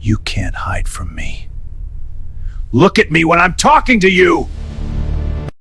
You can't hide from me. Look at me when I'm talking to you!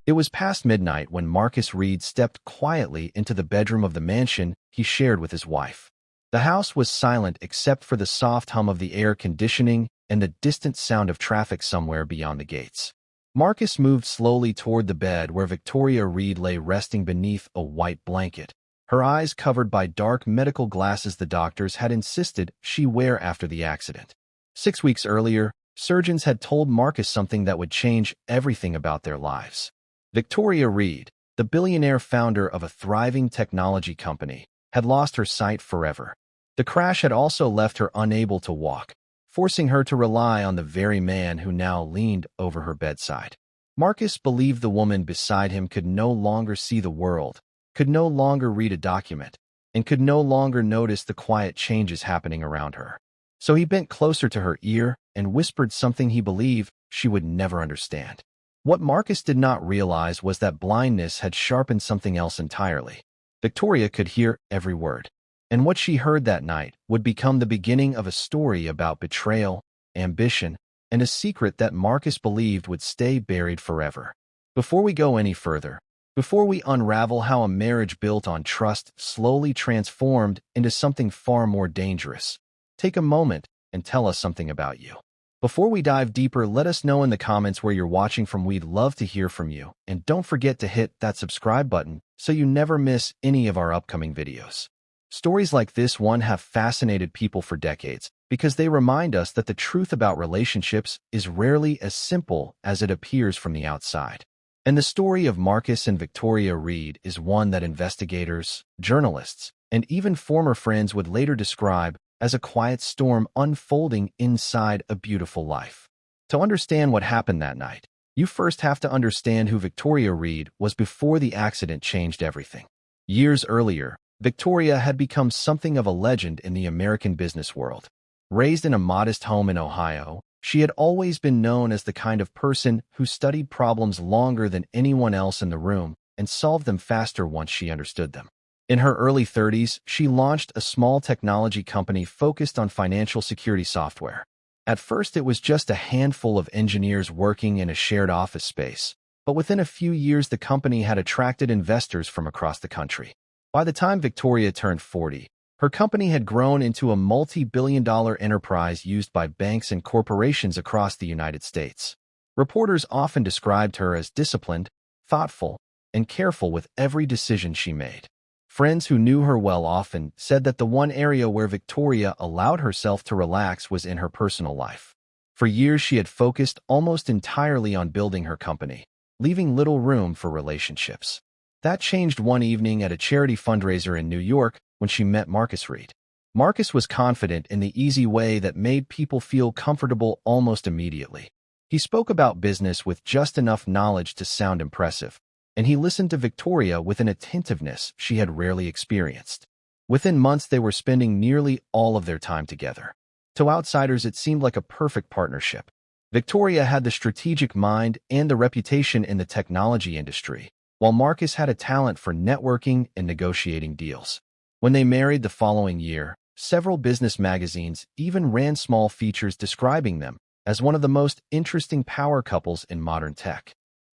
It was past midnight when Marcus Reed stepped quietly into the bedroom of the mansion he shared with his wife. The house was silent except for the soft hum of the air conditioning and the distant sound of traffic somewhere beyond the gates. Marcus moved slowly toward the bed where Victoria Reed lay resting beneath a white blanket, her eyes covered by dark medical glasses the doctors had insisted she wear after the accident. 6 weeks earlier, surgeons had told Marcus something that would change everything about their lives. Victoria Reed, the billionaire founder of a thriving technology company, had lost her sight forever. The crash had also left her unable to walk, forcing her to rely on the very man who now leaned over her bedside. Marcus believed the woman beside him could no longer see the world, could no longer read a document, and could no longer notice the quiet changes happening around her. So he bent closer to her ear and whispered something he believed she would never understand. What Marcus did not realize was that blindness had sharpened something else entirely. Victoria could hear every word, and what she heard that night would become the beginning of a story about betrayal, ambition, and a secret that Marcus believed would stay buried forever. Before we go any further, before we unravel how a marriage built on trust slowly transformed into something far more dangerous, take a moment and tell us something about you. Before we dive deeper, let us know in the comments where you're watching from. We'd love to hear from you. And don't forget to hit that subscribe button so you never miss any of our upcoming videos. Stories like this one have fascinated people for decades because they remind us that the truth about relationships is rarely as simple as it appears from the outside. And the story of Marcus and Victoria Reed is one that investigators, journalists, and even former friends would later describe as a quiet storm unfolding inside a beautiful life. To understand what happened that night, you first have to understand who Victoria Reed was before the accident changed everything. Years earlier, Victoria had become something of a legend in the American business world. Raised in a modest home in Ohio, she had always been known as the kind of person who studied problems longer than anyone else in the room and solved them faster once she understood them. In her early 30s, she launched a small technology company focused on financial security software. At first, it was just a handful of engineers working in a shared office space, but within a few years, the company had attracted investors from across the country. By the time Victoria turned 40, her company had grown into a multi-billion-dollar enterprise used by banks and corporations across the United States. Reporters often described her as disciplined, thoughtful, and careful with every decision she made. Friends who knew her well often said that the one area where Victoria allowed herself to relax was in her personal life. For years, she had focused almost entirely on building her company, leaving little room for relationships. That changed one evening at a charity fundraiser in New York when she met Marcus Reed. Marcus was confident in the easy way that made people feel comfortable almost immediately. He spoke about business with just enough knowledge to sound impressive, and he listened to Victoria with an attentiveness she had rarely experienced. Within months, they were spending nearly all of their time together. To outsiders, it seemed like a perfect partnership. Victoria had the strategic mind and the reputation in the technology industry, while Marcus had a talent for networking and negotiating deals. When they married the following year, several business magazines even ran small features describing them as one of the most interesting power couples in modern tech.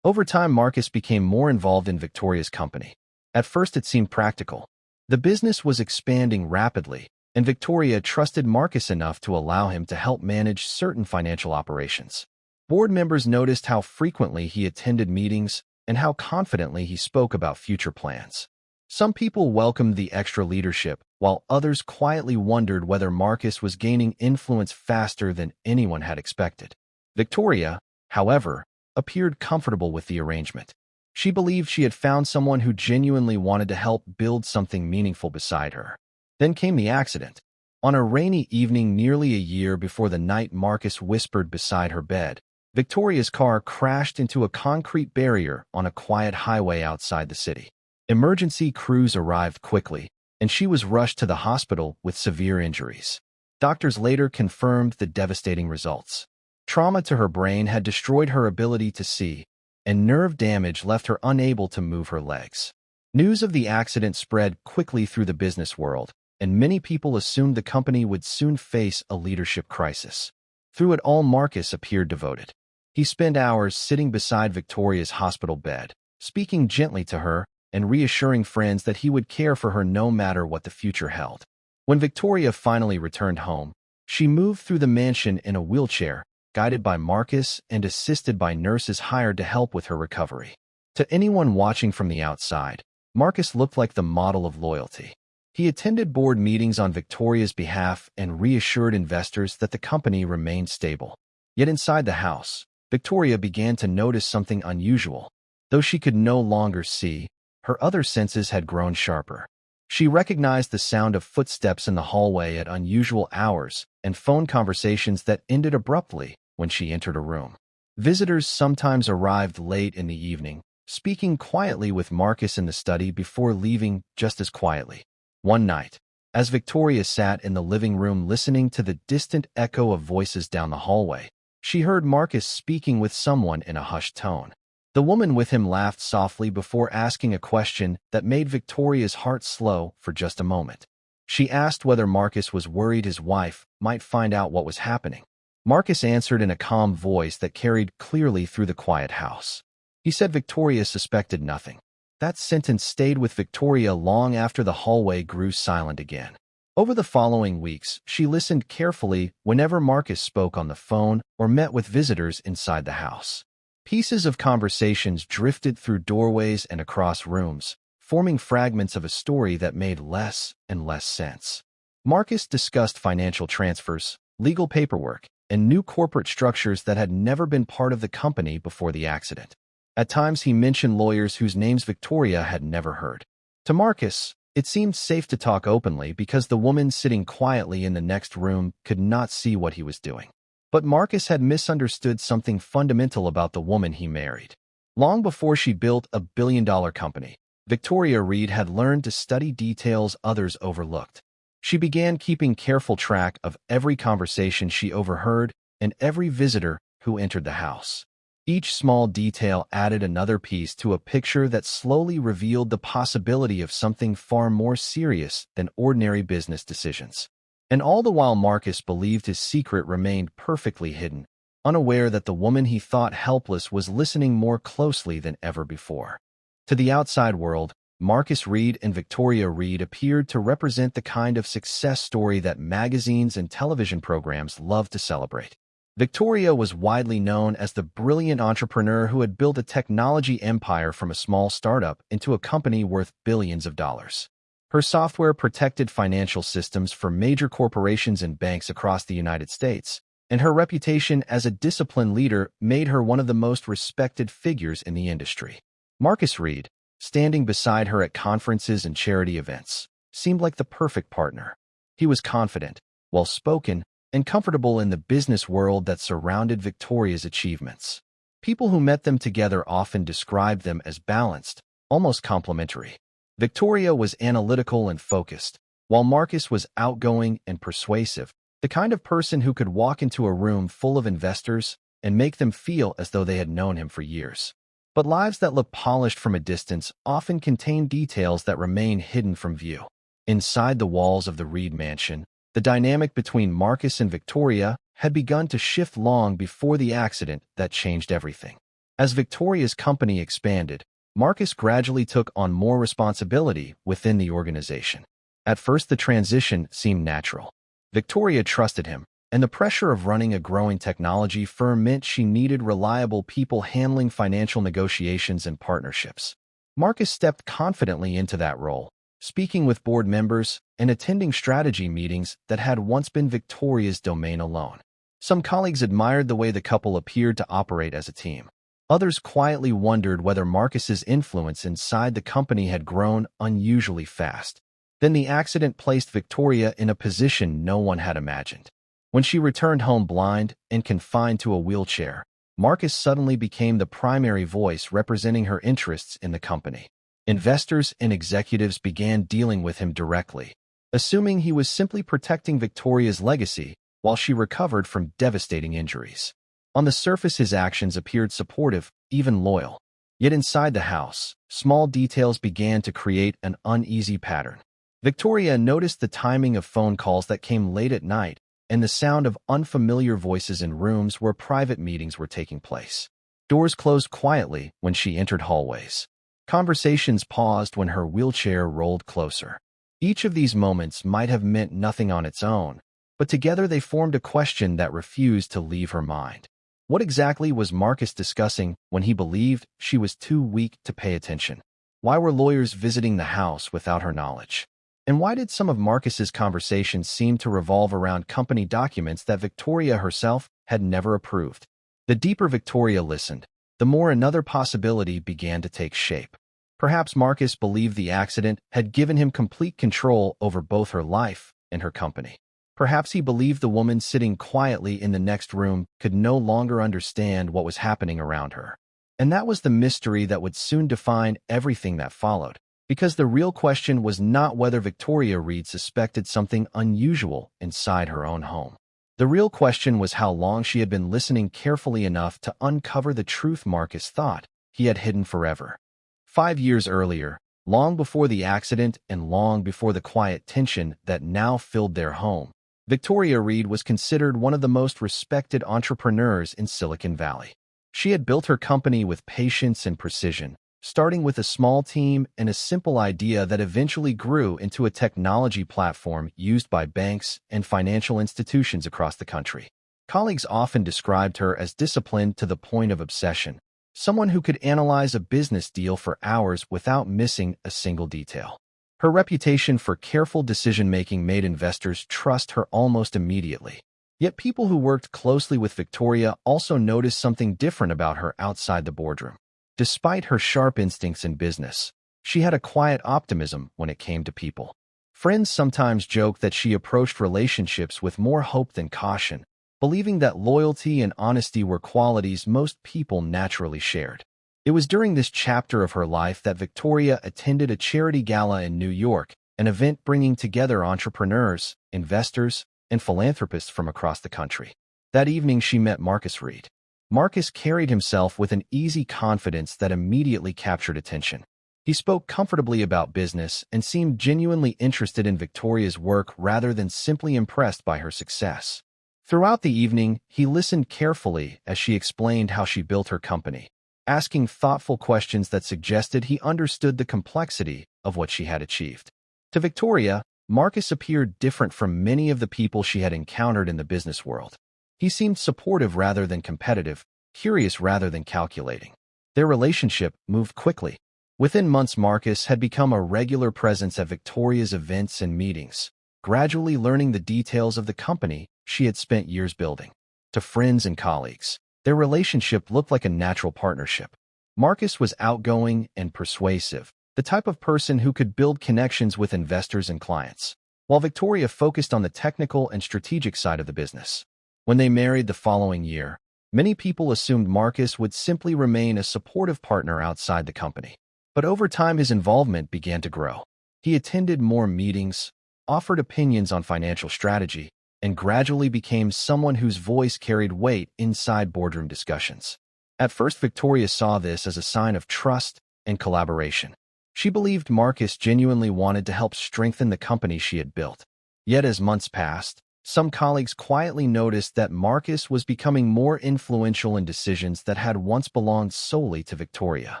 Over time, Marcus became more involved in Victoria's company. At first, it seemed practical. The business was expanding rapidly, and Victoria trusted Marcus enough to allow him to help manage certain financial operations. Board members noticed how frequently he attended meetings and how confidently he spoke about future plans. Some people welcomed the extra leadership, while others quietly wondered whether Marcus was gaining influence faster than anyone had expected. Victoria, however, appeared comfortable with the arrangement. She believed she had found someone who genuinely wanted to help build something meaningful beside her. Then came the accident. On a rainy evening nearly a year before the night Marcus whispered beside her bed, Victoria's car crashed into a concrete barrier on a quiet highway outside the city. Emergency crews arrived quickly, and she was rushed to the hospital with severe injuries. Doctors later confirmed the devastating results. Trauma to her brain had destroyed her ability to see, and nerve damage left her unable to move her legs. News of the accident spread quickly through the business world, and many people assumed the company would soon face a leadership crisis. Through it all, Marcus appeared devoted. He spent hours sitting beside Victoria's hospital bed, speaking gently to her and reassuring friends that he would care for her no matter what the future held. When Victoria finally returned home, she moved through the mansion in a wheelchair, guided by Marcus and assisted by nurses hired to help with her recovery. To anyone watching from the outside, Marcus looked like the model of loyalty. He attended board meetings on Victoria's behalf and reassured investors that the company remained stable. Yet inside the house, Victoria began to notice something unusual. Though she could no longer see, her other senses had grown sharper. She recognized the sound of footsteps in the hallway at unusual hours and phone conversations that ended abruptly when she entered a room. Visitors sometimes arrived late in the evening, speaking quietly with Marcus in the study before leaving just as quietly. One night, as Victoria sat in the living room listening to the distant echo of voices down the hallway, she heard Marcus speaking with someone in a hushed tone. The woman with him laughed softly before asking a question that made Victoria's heart slow for just a moment. She asked whether Marcus was worried his wife might find out what was happening. Marcus answered in a calm voice that carried clearly through the quiet house. He said Victoria suspected nothing. That sentence stayed with Victoria long after the hallway grew silent again. Over the following weeks, she listened carefully whenever Marcus spoke on the phone or met with visitors inside the house. Pieces of conversations drifted through doorways and across rooms, forming fragments of a story that made less and less sense. Marcus discussed financial transfers, legal paperwork, and new corporate structures that had never been part of the company before the accident. At times, he mentioned lawyers whose names Victoria had never heard. To Marcus, it seemed safe to talk openly because the woman sitting quietly in the next room could not see what he was doing. But Marcus had misunderstood something fundamental about the woman he married. Long before she built a billion-dollar company, Victoria Reed had learned to study details others overlooked. She began keeping careful track of every conversation she overheard and every visitor who entered the house. Each small detail added another piece to a picture that slowly revealed the possibility of something far more serious than ordinary business decisions. And all the while Marcus believed his secret remained perfectly hidden, unaware that the woman he thought helpless was listening more closely than ever before. To the outside world, Marcus Reed and Victoria Reed appeared to represent the kind of success story that magazines and television programs love to celebrate. Victoria was widely known as the brilliant entrepreneur who had built a technology empire from a small startup into a company worth billions of dollars. Her software protected financial systems for major corporations and banks across the United States, and her reputation as a disciplined leader made her one of the most respected figures in the industry. Marcus Reed, standing beside her at conferences and charity events, seemed like the perfect partner. He was confident, well-spoken, and comfortable in the business world that surrounded Victoria's achievements. People who met them together often described them as balanced, almost complementary. Victoria was analytical and focused, while Marcus was outgoing and persuasive, the kind of person who could walk into a room full of investors and make them feel as though they had known him for years. But lives that look polished from a distance often contain details that remain hidden from view. Inside the walls of the Reed mansion, the dynamic between Marcus and Victoria had begun to shift long before the accident that changed everything. As Victoria's company expanded, Marcus gradually took on more responsibility within the organization. At first, the transition seemed natural. Victoria trusted him, and the pressure of running a growing technology firm meant she needed reliable people handling financial negotiations and partnerships. Marcus stepped confidently into that role, speaking with board members and attending strategy meetings that had once been Victoria's domain alone. Some colleagues admired the way the couple appeared to operate as a team. Others quietly wondered whether Marcus's influence inside the company had grown unusually fast. Then the accident placed Victoria in a position no one had imagined. When she returned home blind and confined to a wheelchair, Marcus suddenly became the primary voice representing her interests in the company. Investors and executives began dealing with him directly, assuming he was simply protecting Victoria's legacy while she recovered from devastating injuries. On the surface, his actions appeared supportive, even loyal. Yet inside the house, small details began to create an uneasy pattern. Victoria noticed the timing of phone calls that came late at night and the sound of unfamiliar voices in rooms where private meetings were taking place. Doors closed quietly when she entered hallways. Conversations paused when her wheelchair rolled closer. Each of these moments might have meant nothing on its own, but together they formed a question that refused to leave her mind. What exactly was Marcus discussing when he believed she was too weak to pay attention? Why were lawyers visiting the house without her knowledge? And why did some of Marcus's conversations seem to revolve around company documents that Victoria herself had never approved? The deeper Victoria listened, the more another possibility began to take shape. Perhaps Marcus believed the accident had given him complete control over both her life and her company. Perhaps he believed the woman sitting quietly in the next room could no longer understand what was happening around her. And that was the mystery that would soon define everything that followed. Because the real question was not whether Victoria Reed suspected something unusual inside her own home. The real question was how long she had been listening carefully enough to uncover the truth Marcus thought he had hidden forever. 5 years earlier, long before the accident and long before the quiet tension that now filled their home, Victoria Reed was considered one of the most respected entrepreneurs in Silicon Valley. She had built her company with patience and precision, starting with a small team and a simple idea that eventually grew into a technology platform used by banks and financial institutions across the country. Colleagues often described her as disciplined to the point of obsession, someone who could analyze a business deal for hours without missing a single detail. Her reputation for careful decision-making made investors trust her almost immediately. Yet people who worked closely with Victoria also noticed something different about her outside the boardroom. Despite her sharp instincts in business, she had a quiet optimism when it came to people. Friends sometimes joked that she approached relationships with more hope than caution, believing that loyalty and honesty were qualities most people naturally shared. It was during this chapter of her life that Victoria attended a charity gala in New York, an event bringing together entrepreneurs, investors, and philanthropists from across the country. That evening she met Marcus Reed. Marcus carried himself with an easy confidence that immediately captured attention. He spoke comfortably about business and seemed genuinely interested in Victoria's work rather than simply impressed by her success. Throughout the evening, he listened carefully as she explained how she built her company, asking thoughtful questions that suggested he understood the complexity of what she had achieved. To Victoria, Marcus appeared different from many of the people she had encountered in the business world. He seemed supportive rather than competitive, curious rather than calculating. Their relationship moved quickly. Within months, Marcus had become a regular presence at Victoria's events and meetings, gradually learning the details of the company she had spent years building. To friends and colleagues, their relationship looked like a natural partnership. Marcus was outgoing and persuasive, the type of person who could build connections with investors and clients, while Victoria focused on the technical and strategic side of the business. When they married the following year, many people assumed Marcus would simply remain a supportive partner outside the company. But over time, his involvement began to grow. He attended more meetings, offered opinions on financial strategy, and gradually became someone whose voice carried weight inside boardroom discussions. At first, Victoria saw this as a sign of trust and collaboration. She believed Marcus genuinely wanted to help strengthen the company she had built. Yet as months passed, some colleagues quietly noticed that Marcus was becoming more influential in decisions that had once belonged solely to Victoria.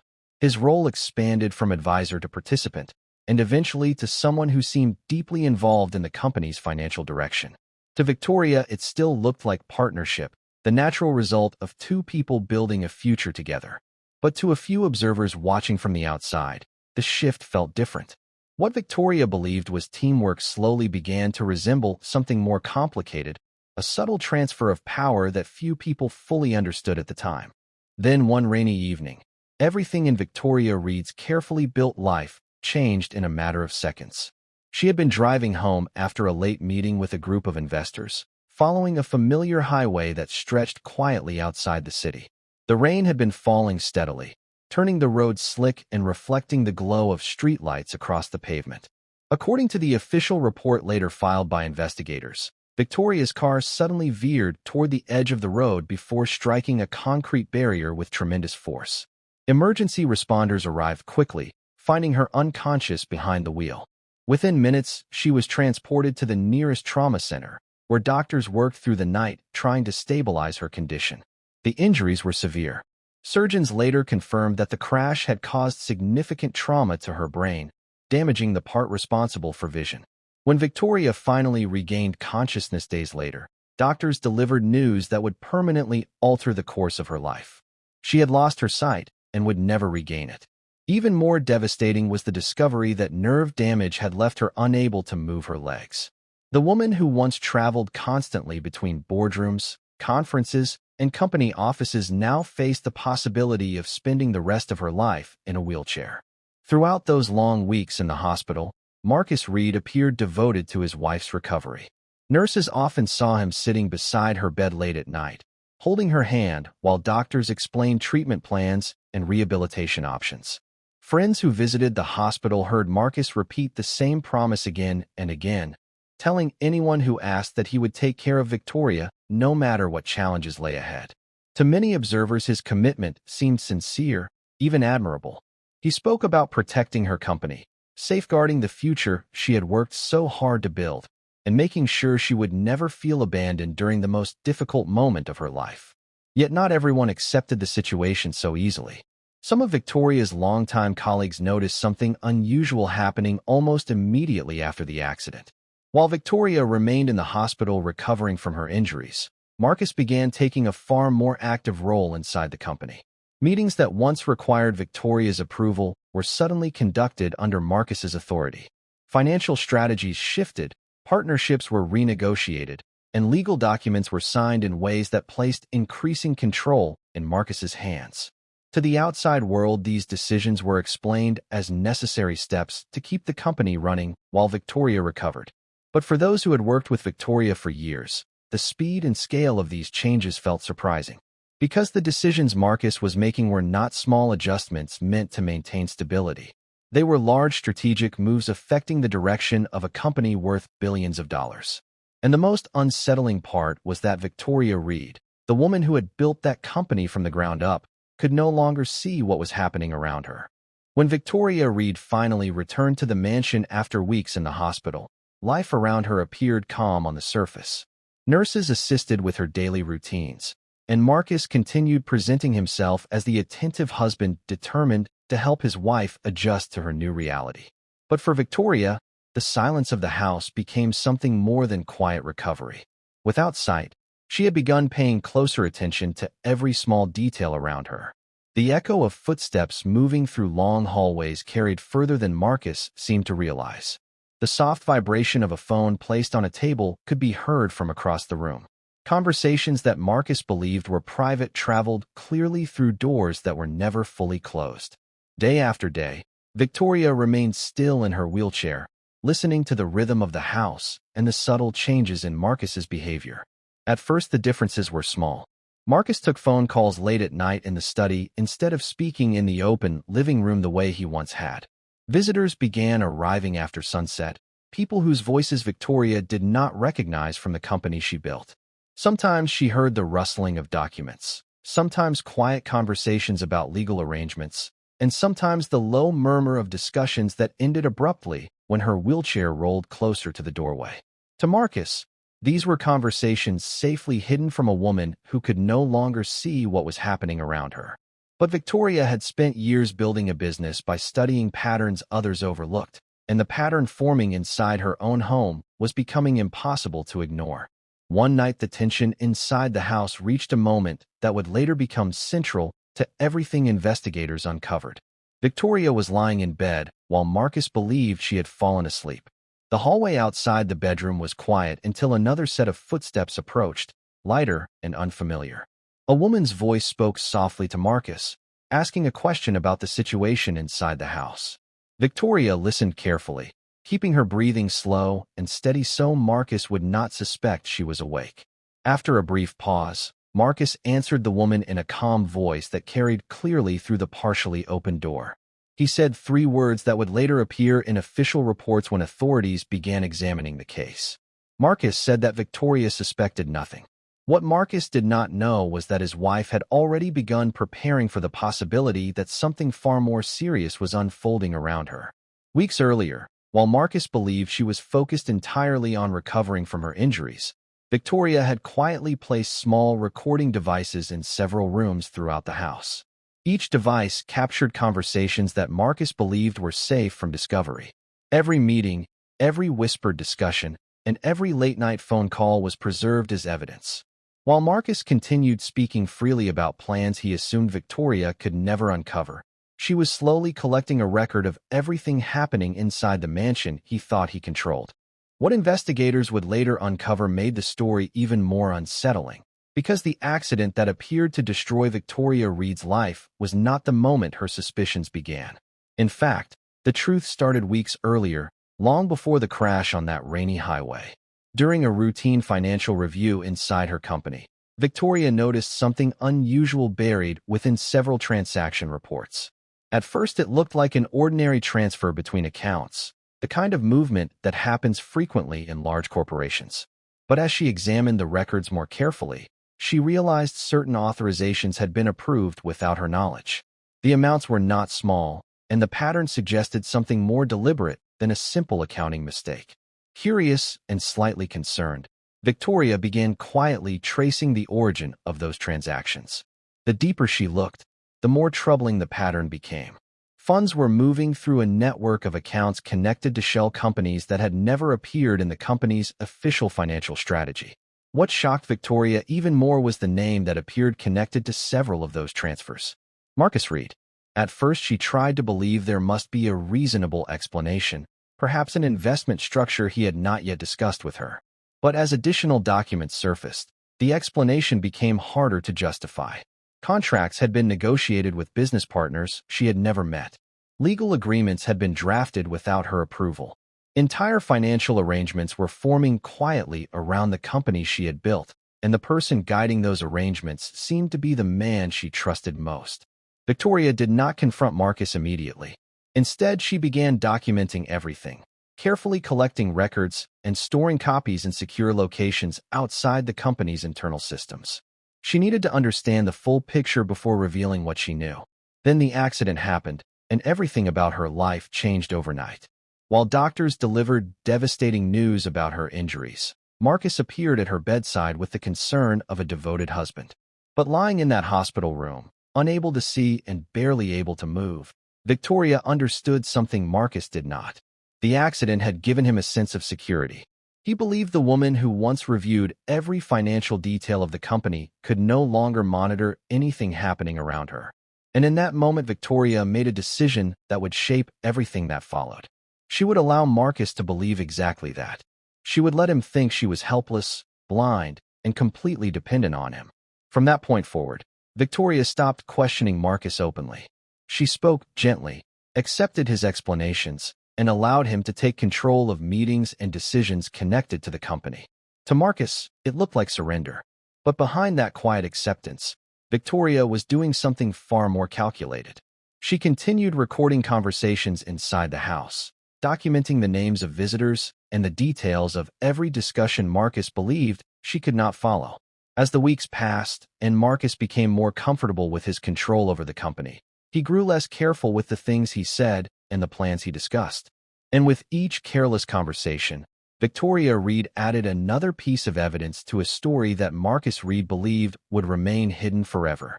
His role expanded from advisor to participant, and eventually to someone who seemed deeply involved in the company's financial direction. To Victoria, it still looked like partnership, the natural result of two people building a future together. But to a few observers watching from the outside, the shift felt different. What Victoria believed was teamwork slowly began to resemble something more complicated, a subtle transfer of power that few people fully understood at the time. Then one rainy evening, everything in Victoria Reed's carefully built life changed in a matter of seconds. She had been driving home after a late meeting with a group of investors, following a familiar highway that stretched quietly outside the city. The rain had been falling steadily, turning the road slick and reflecting the glow of streetlights across the pavement. According to the official report later filed by investigators, Victoria's car suddenly veered toward the edge of the road before striking a concrete barrier with tremendous force. Emergency responders arrived quickly, finding her unconscious behind the wheel. Within minutes, she was transported to the nearest trauma center, where doctors worked through the night trying to stabilize her condition. The injuries were severe. Surgeons later confirmed that the crash had caused significant trauma to her brain, damaging the part responsible for vision. When Victoria finally regained consciousness days later, doctors delivered news that would permanently alter the course of her life. She had lost her sight and would never regain it. Even more devastating was the discovery that nerve damage had left her unable to move her legs. The woman who once traveled constantly between boardrooms, conferences, and company offices now faced the possibility of spending the rest of her life in a wheelchair. Throughout those long weeks in the hospital, Marcus Reed appeared devoted to his wife's recovery. Nurses often saw him sitting beside her bed late at night, holding her hand while doctors explained treatment plans and rehabilitation options. Friends who visited the hospital heard Marcus repeat the same promise again and again, telling anyone who asked that he would take care of Victoria no matter what challenges lay ahead. To many observers, his commitment seemed sincere, even admirable. He spoke about protecting her company, safeguarding the future she had worked so hard to build, and making sure she would never feel abandoned during the most difficult moment of her life. Yet not everyone accepted the situation so easily. Some of Victoria's longtime colleagues noticed something unusual happening almost immediately after the accident. While Victoria remained in the hospital recovering from her injuries, Marcus began taking a far more active role inside the company. Meetings that once required Victoria's approval were suddenly conducted under Marcus's authority. Financial strategies shifted, partnerships were renegotiated, and legal documents were signed in ways that placed increasing control in Marcus's hands. To the outside world, these decisions were explained as necessary steps to keep the company running while Victoria recovered. But for those who had worked with Victoria for years, the speed and scale of these changes felt surprising. Because the decisions Marcus was making were not small adjustments meant to maintain stability. They were large strategic moves affecting the direction of a company worth billions of dollars. And the most unsettling part was that Victoria Reed, the woman who had built that company from the ground up, could no longer see what was happening around her. When Victoria Reed finally returned to the mansion after weeks in the hospital, life around her appeared calm on the surface. Nurses assisted with her daily routines, and Marcus continued presenting himself as the attentive husband determined to help his wife adjust to her new reality. But for Victoria, the silence of the house became something more than quiet recovery. Without sight, she had begun paying closer attention to every small detail around her. The echo of footsteps moving through long hallways carried further than Marcus seemed to realize. The soft vibration of a phone placed on a table could be heard from across the room. Conversations that Marcus believed were private traveled clearly through doors that were never fully closed. Day after day, Victoria remained still in her wheelchair, listening to the rhythm of the house and the subtle changes in Marcus's behavior. At first, the differences were small. Marcus took phone calls late at night in the study instead of speaking in the open living room the way he once had. Visitors began arriving after sunset, people whose voices Victoria did not recognize from the company she built. Sometimes she heard the rustling of documents, sometimes quiet conversations about legal arrangements, and sometimes the low murmur of discussions that ended abruptly when her wheelchair rolled closer to the doorway. To Marcus, these were conversations safely hidden from a woman who could no longer see what was happening around her. But Victoria had spent years building a business by studying patterns others overlooked, and the pattern forming inside her own home was becoming impossible to ignore. One night, the tension inside the house reached a moment that would later become central to everything investigators uncovered. Victoria was lying in bed while Marcus believed she had fallen asleep. The hallway outside the bedroom was quiet until another set of footsteps approached, lighter and unfamiliar. A woman's voice spoke softly to Marcus, asking a question about the situation inside the house. Victoria listened carefully, keeping her breathing slow and steady so Marcus would not suspect she was awake. After a brief pause, Marcus answered the woman in a calm voice that carried clearly through the partially open door. He said 3 words that would later appear in official reports when authorities began examining the case. Marcus said that Victoria suspected nothing. What Marcus did not know was that his wife had already begun preparing for the possibility that something far more serious was unfolding around her. Weeks earlier, While Marcus believed she was focused entirely on recovering from her injuries, Victoria had quietly placed small recording devices in several rooms throughout the house. Each device captured conversations that Marcus believed were safe from discovery. Every meeting, every whispered discussion, and every late-night phone call was preserved as evidence. While Marcus continued speaking freely about plans he assumed Victoria could never uncover, she was slowly collecting a record of everything happening inside the mansion he thought he controlled. What investigators would later uncover made the story even more unsettling, because the accident that appeared to destroy Victoria Reed's life was not the moment her suspicions began. In fact, the truth started weeks earlier, long before the crash on that rainy highway. During a routine financial review inside her company, Victoria noticed something unusual buried within several transaction reports. At first, it looked like an ordinary transfer between accounts, the kind of movement that happens frequently in large corporations. But as she examined the records more carefully, she realized certain authorizations had been approved without her knowledge. The amounts were not small, and the pattern suggested something more deliberate than a simple accounting mistake. Curious and slightly concerned, Victoria began quietly tracing the origin of those transactions. The deeper she looked, the more troubling the pattern became. Funds were moving through a network of accounts connected to shell companies that had never appeared in the company's official financial strategy. What shocked Victoria even more was the name that appeared connected to several of those transfers: Marcus Reed. At first, she tried to believe there must be a reasonable explanation, perhaps an investment structure he had not yet discussed with her. But as additional documents surfaced, the explanation became harder to justify. Contracts had been negotiated with business partners she had never met. Legal agreements had been drafted without her approval. Entire financial arrangements were forming quietly around the company she had built, and the person guiding those arrangements seemed to be the man she trusted most. Victoria did not confront Marcus immediately. Instead, she began documenting everything, carefully collecting records and storing copies in secure locations outside the company's internal systems. She needed to understand the full picture before revealing what she knew. Then the accident happened, and everything about her life changed overnight. While doctors delivered devastating news about her injuries, Marcus appeared at her bedside with the concern of a devoted husband. But lying in that hospital room, unable to see and barely able to move, Victoria understood something Marcus did not. The accident had given him a sense of security. He believed the woman who once reviewed every financial detail of the company could no longer monitor anything happening around her. And in that moment, Victoria made a decision that would shape everything that followed. She would allow Marcus to believe exactly that. She would let him think she was helpless, blind, and completely dependent on him. From that point forward, Victoria stopped questioning Marcus openly. She spoke gently, accepted his explanations, and allowed him to take control of meetings and decisions connected to the company. To Marcus, it looked like surrender. But behind that quiet acceptance, Victoria was doing something far more calculated. She continued recording conversations inside the house, documenting the names of visitors and the details of every discussion Marcus believed she could not follow. As the weeks passed and Marcus became more comfortable with his control over the company, he grew less careful with the things he said and the plans he discussed. And with each careless conversation, Victoria Reed added another piece of evidence to a story that Marcus Reed believed would remain hidden forever.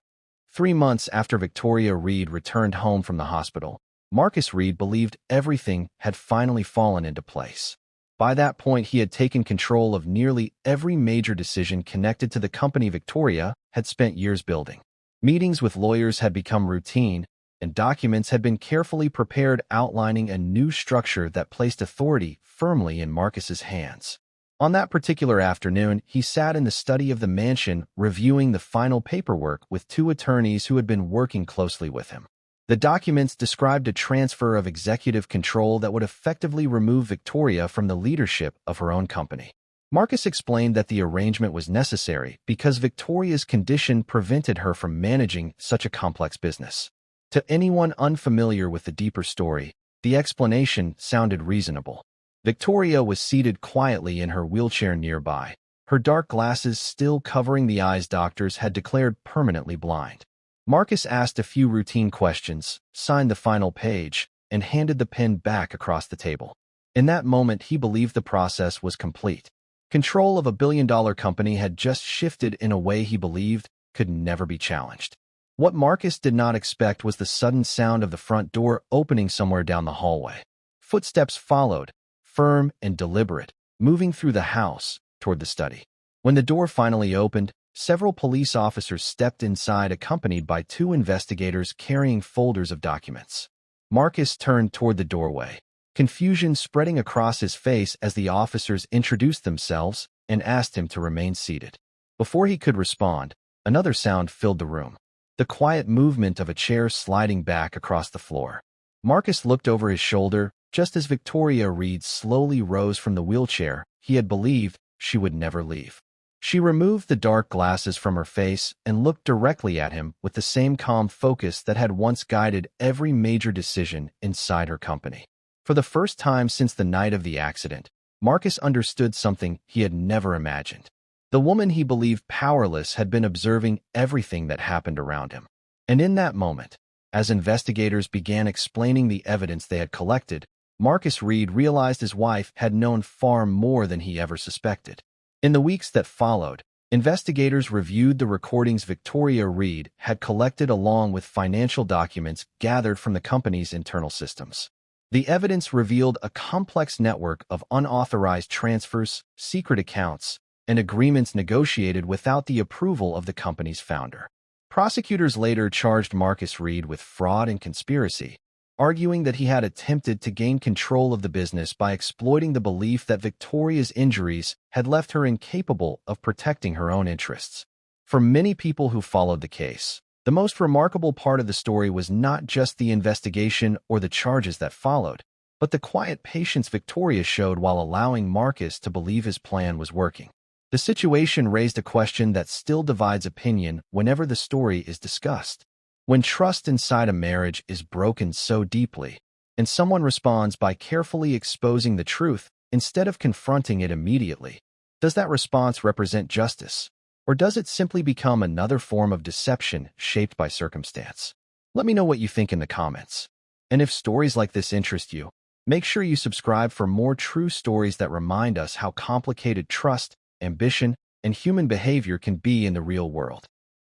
3 months after Victoria Reed returned home from the hospital, Marcus Reed believed everything had finally fallen into place. By that point, he had taken control of nearly every major decision connected to the company Victoria had spent years building. Meetings with lawyers had become routine, and documents had been carefully prepared outlining a new structure that placed authority firmly in Marcus's hands. On that particular afternoon, he sat in the study of the mansion reviewing the final paperwork with 2 attorneys who had been working closely with him. The documents described a transfer of executive control that would effectively remove Victoria from the leadership of her own company. Marcus explained that the arrangement was necessary because Victoria's condition prevented her from managing such a complex business. To anyone unfamiliar with the deeper story, the explanation sounded reasonable. Victoria was seated quietly in her wheelchair nearby, her dark glasses still covering the eyes doctors had declared permanently blind. Marcus asked a few routine questions, signed the final page, and handed the pen back across the table. In that moment, he believed the process was complete. Control of a billion-dollar company had just shifted in a way he believed could never be challenged. What Marcus did not expect was the sudden sound of the front door opening somewhere down the hallway. Footsteps followed, firm and deliberate, moving through the house toward the study. When the door finally opened, several police officers stepped inside accompanied by two investigators carrying folders of documents. Marcus turned toward the doorway, confusion spreading across his face as the officers introduced themselves and asked him to remain seated. Before he could respond, another sound filled the room, the quiet movement of a chair sliding back across the floor. Marcus looked over his shoulder just as Victoria Reed slowly rose from the wheelchair he had believed she would never leave. She removed the dark glasses from her face and looked directly at him with the same calm focus that had once guided every major decision inside her company. For the first time since the night of the accident, Marcus understood something he had never imagined. The woman he believed powerless had been observing everything that happened around him. And in that moment, as investigators began explaining the evidence they had collected, Marcus Reed realized his wife had known far more than he ever suspected. In the weeks that followed, investigators reviewed the recordings Victoria Reed had collected along with financial documents gathered from the company's internal systems. The evidence revealed a complex network of unauthorized transfers, secret accounts, and agreements negotiated without the approval of the company's founder. Prosecutors later charged Marcus Reed with fraud and conspiracy, arguing that he had attempted to gain control of the business by exploiting the belief that Victoria's injuries had left her incapable of protecting her own interests. For many people who followed the case, the most remarkable part of the story was not just the investigation or the charges that followed, but the quiet patience Victoria showed while allowing Marcus to believe his plan was working. The situation raised a question that still divides opinion whenever the story is discussed. When trust inside a marriage is broken so deeply, and someone responds by carefully exposing the truth instead of confronting it immediately, does that response represent justice? Or does it simply become another form of deception shaped by circumstance? Let me know what you think in the comments. And if stories like this interest you, make sure you subscribe for more true stories that remind us how complicated trust, ambition, and human behavior can be in the real world.